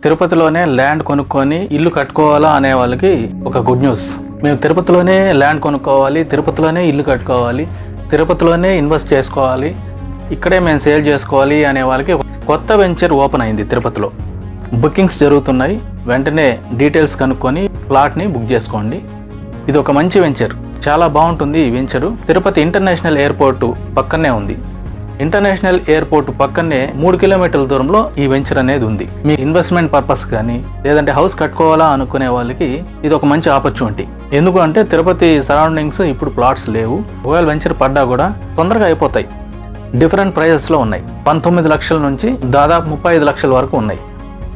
తిరుపతిలోనే land కొనుక్కొని ఇల్లు కట్టుకోవాలా అనే వాళ్ళకి ఒక గుడ్ న్యూస్. మేము తిరుపతిలోనే ల్యాండ్ కొనుక్కోవాలి, తిరుపతిలోనే ఇల్లు కట్టుకోవాలి, తిరుపతిలోనే ఇన్వెస్ట్ చేసుకోవాలి, ఇక్కడే మేము సేల్ చేసుకోవాలి అనే వాళ్ళకి కొత్త వెంచర్ ఓపెన్ అయింది తిరుపతిలో. బుకింగ్స్ జరుగుతున్నాయి. వెంటనే డీటెయిల్స్ కనుక్కొని ప్లాట్ని బుక్ చేసుకోండి. ఇది ఒక మంచి వెంచర్, చాలా బాగుంటుంది ఈ వెంచరు. తిరుపతి ఇంటర్నేషనల్ ఎయిర్పోర్టు పక్కనే ఉంది. ఇంటర్నేషనల్ ఎయిర్పోర్ట్ పక్కనే 3 కిలోమీటర్ల దూరంలో ఈ వెంచర్ అనేది ఉంది. మీ ఇన్వెస్ట్మెంట్ పర్పస్ కానీ లేదంటే హౌస్ కట్టుకోవాలా అనుకునే వాళ్ళకి ఇది ఒక మంచి ఆపర్చునిటీ. ఎందుకు అంటే తిరుపతి సరౌండింగ్స్ ఇప్పుడు ప్లాట్స్ లేవు. ఒకవేళ వెంచర్ పడ్డా కూడా తొందరగా అయిపోతాయి. డిఫరెంట్ ప్రైజెస్లో ఉన్నాయి. 19 లక్షల నుంచి దాదాపు 35 లక్షల వరకు ఉన్నాయి.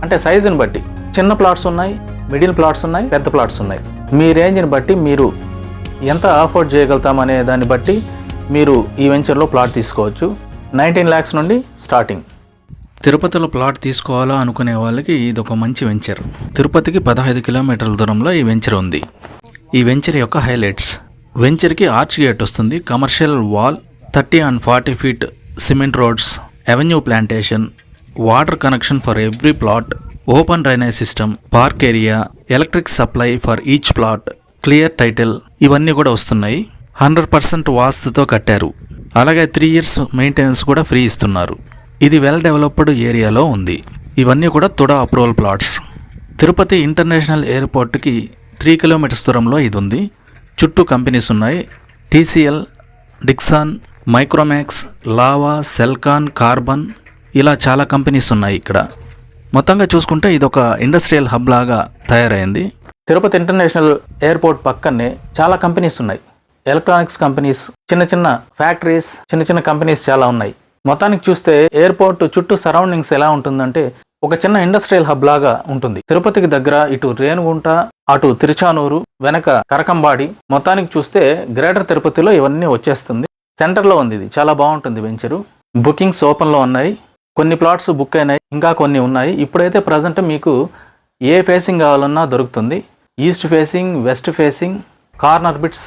అంటే సైజుని బట్టి చిన్న ప్లాట్స్ ఉన్నాయి, మిడిల్ ప్లాట్స్ ఉన్నాయి, పెద్ద ప్లాట్స్ ఉన్నాయి. మీ రేంజ్ని బట్టి మీరు ఎంత అఫోర్డ్ చేయగలుగుతామనే దాన్ని బట్టి మీరు ఈ వెంచర్లో ప్లాట్ తీసుకోవచ్చు. 19 lakhs నుండి స్టార్టింగ్. తిరుపతిలో ప్లాట్ తీసుకోవాలా అనుకునే వాళ్ళకి ఇది ఒక మంచి వెంచర్. తిరుపతికి 15 కిలోమీటర్ల దూరంలో ఈ వెంచర్ ఉంది. ఈ వెంచర్ యొక్క హైలైట్స్: వెంచర్కి ఆర్చ్ గేట్ వస్తుంది, commercial wall, 30 and 40 feet cement roads, avenue plantation, water connection for every plot, open drainage system, park area, electric supply for each plot, clear title, ఇవన్నీ కూడా వస్తున్నాయి. 100% వాస్తుతో కట్టారు. అలాగే 3 years మెయింటెనెన్స్ కూడా free ఇస్తున్నారు. ఇది well developed ఏరియాలో ఉంది. ఇవన్నీ కూడా TUDA approval plots. Tirupati international ఎయిర్పోర్ట్కి 3 kilometers దూరంలో ఇది ఉంది. చుట్టూ కంపెనీస్ ఉన్నాయి. TCL, Dixon, Micromax, lava, Celkon, carbon, ఇలా చాలా కంపెనీస్ ఉన్నాయి ఇక్కడ. మొత్తంగా చూసుకుంటే ఇది ఒక ఇండస్ట్రియల్ హబ్ లాగా తయారైంది. తిరుపతి ఇంటర్నేషనల్ ఎయిర్పోర్ట్ పక్కనే చాలా కంపెనీస్ ఉన్నాయి. ఎలక్ట్రానిక్స్ కంపెనీస్, చిన్న చిన్న ఫ్యాక్టరీస్, చిన్న చిన్న కంపెనీస్ చాలా ఉన్నాయి. మొత్తానికి చూస్తే ఎయిర్పోర్ట్ చుట్టూ సరౌండింగ్స్ ఎలా ఉంటుందంటే ఒక చిన్న ఇండస్ట్రియల్ హబ్ లాగా ఉంటుంది. తిరుపతికి దగ్గర ఇటు రేణుగుంట, అటు తిరుచానూరు, వెనక కరకంబాడి, మొత్తానికి చూస్తే గ్రేటర్ తిరుపతిలో ఇవన్నీ వచ్చేస్తుంది. సెంటర్లో ఉంది. ఇది చాలా బాగుంటుంది వెంచరు. బుకింగ్స్ ఓపెన్లో ఉన్నాయి. కొన్ని ప్లాట్స్ బుక్ అయినాయి, ఇంకా కొన్ని ఉన్నాయి. ఇప్పుడైతే ప్రజెంట్ మీకు ఏ ఫేసింగ్ కావాలన్నా దొరుకుతుంది. East facing, west facing, corner bits,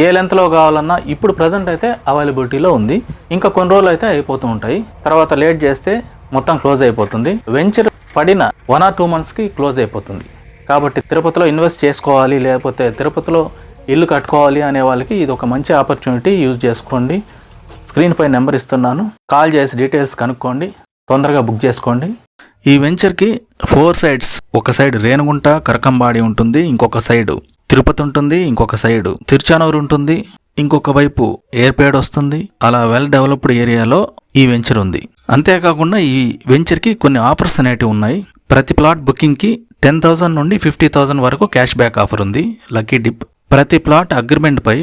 ఏ లెంత్లో కావాలన్నా ఇప్పుడు ప్రజెంట్ అయితే అవైలబిలిటీలో ఉంది. ఇంకా కొన్ని రోజులు అయితే అయిపోతూ ఉంటాయి. తర్వాత లేట్ చేస్తే మొత్తం క్లోజ్ అయిపోతుంది. వెంచర్ పడిన 1 or 2 monthsకి క్లోజ్ అయిపోతుంది. కాబట్టి తిరుపతిలో ఇన్వెస్ట్ చేసుకోవాలి, లేకపోతే తిరుపతిలో ఇల్లు కట్టుకోవాలి అనే వాళ్ళకి ఇది ఒక మంచి ఆపర్చునిటీ. యూజ్ చేసుకోండి. స్క్రీన్ పై నెంబర్ ఇస్తున్నాను, కాల్ చేసి డీటెయిల్స్ కనుక్కోండి, తొందరగా బుక్ చేసుకోండి. ఈ వెంచర్కి 4 sides, ఒక సైడ్ రేణుగుంట, కరకంబాడి ఉంటుంది, ఇంకొక సైడు తిరుపతి ఉంటుంది, ఇంకొక సైడు తిరుచానూరు ఉంటుంది, ఇంకొక వైపు ఎయిర్పేడ్ వస్తుంది. అలా వెల్ డెవలప్డ్ ఏరియాలో ఈ వెంచర్ ఉంది. అంతేకాకుండా ఈ వెంచర్కి కొన్ని ఆఫర్స్ అనేటివి ఉన్నాయి. ప్రతి ప్లాట్ బుకింగ్కి 10,000 నుండి 50,000 వరకు క్యాష్ బ్యాక్ ఆఫర్ ఉంది. Lucky dip. ప్రతి ప్లాట్ అగ్రిమెంట్ పై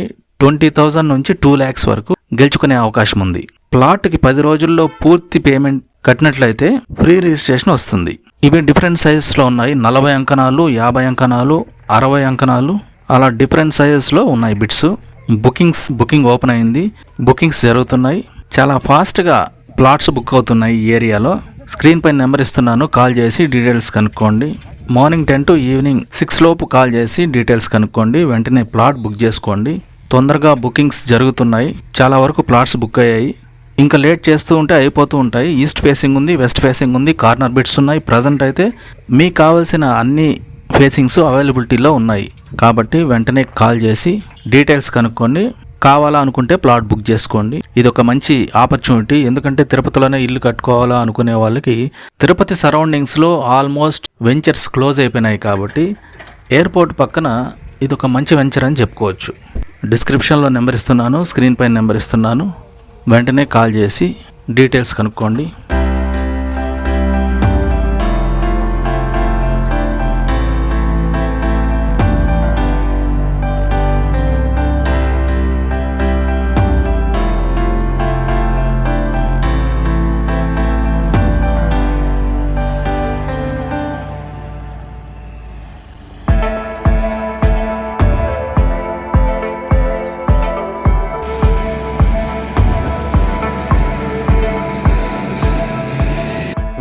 20,000 నుంచి 2 lakhs వరకు గెలుచుకునే అవకాశం ఉంది. ప్లాట్కి 10 రోజుల్లో పూర్తి పేమెంట్ కట్టినట్లయితే ఫ్రీ రిజిస్ట్రేషన్ వస్తుంది. ఇవి డిఫరెంట్ సైజెస్లో ఉన్నాయి. 40 అంకణాలు, 50 అంకణాలు, 60 అంకణాలు, అలా డిఫరెంట్ సైజెస్లో ఉన్నాయి బిట్స్. బుకింగ్ ఓపెన్ అయింది. బుకింగ్స్ జరుగుతున్నాయి. చాలా ఫాస్ట్గా ప్లాట్స్ బుక్ అవుతున్నాయి ఈ ఏరియాలో. స్క్రీన్ పైన నెంబర్ ఇస్తున్నాను, కాల్ చేసి డీటెయిల్స్ కనుక్కోండి. మార్నింగ్ 10 to ఈవినింగ్ 6 లోపు కాల్ చేసి డీటెయిల్స్ కనుక్కోండి. వెంటనే ప్లాట్ బుక్ చేసుకోండి. తొందరగా బుకింగ్స్ జరుగుతున్నాయి. చాలా వరకు ప్లాట్స్ బుక్ అయ్యాయి. ఇంకా లేట్ చేస్తూ ఉంటే అయిపోతూ ఉంటాయి. ఈస్ట్ ఫేసింగ్ ఉంది, వెస్ట్ ఫేసింగ్ ఉంది, కార్నర్ బిట్స్ ఉన్నాయి. ప్రజెంట్ అయితే మీకు కావాల్సిన అన్ని ఫేసింగ్స్ అవైలబిలిటీలో ఉన్నాయి. కాబట్టి వెంటనే కాల్ చేసి డీటెయిల్స్ కనుక్కోండి. కావాలా అనుకుంటే ప్లాట్ బుక్ చేసుకోండి. ఇది ఒక మంచి ఆపర్చునిటీ. ఎందుకంటే తిరుపతిలోనే ఇల్లు కట్టుకోవాలా అనుకునే వాళ్ళకి తిరుపతి సరౌండింగ్స్లో ఆల్మోస్ట్ వెంచర్స్ క్లోజ్ అయిపోయినాయి. కాబట్టి ఎయిర్పోర్ట్ పక్కన ఇది ఒక మంచి వెంచర్ అని చెప్పుకోవచ్చు. డిస్క్రిప్షన్లో నెంబర్ ఇస్తున్నాను, స్క్రీన్ పైన నెంబర్ ఇస్తున్నాను. వెంటనే కాల్ చేసి డీటెయిల్స్ కనుక్కోండి.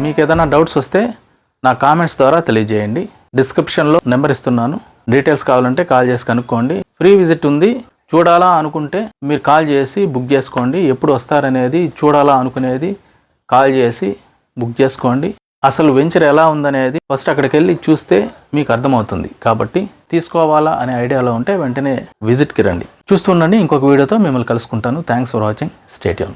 మీకు ఏదైనా డౌట్స్ వస్తే నా కామెంట్స్ ద్వారా తెలియజేయండి. డిస్క్రిప్షన్లో నెంబర్ ఇస్తున్నాను. డీటెయిల్స్ కావాలంటే కాల్ చేసి కనుక్కోండి. ఫ్రీ విజిట్ ఉంది. చూడాలా అనుకుంటే మీరు కాల్ చేసి బుక్ చేసుకోండి. ఎప్పుడు వస్తారనేది చూడాలా అనుకునేది కాల్ చేసి బుక్ చేసుకోండి. అసలు వెంచర్ ఎలా ఉందనేది ఫస్ట్ అక్కడికి వెళ్ళి చూస్తే మీకు అర్థమవుతుంది. కాబట్టి తీసుకోవాలా అనే ఐడియాలో ఉంటే వెంటనే విజిట్కి రండి. చూస్తుండండి. ఇంకొక వీడియోతో మిమ్మల్ని కలుసుకుంటాను. Thanks for watching. Stay tune.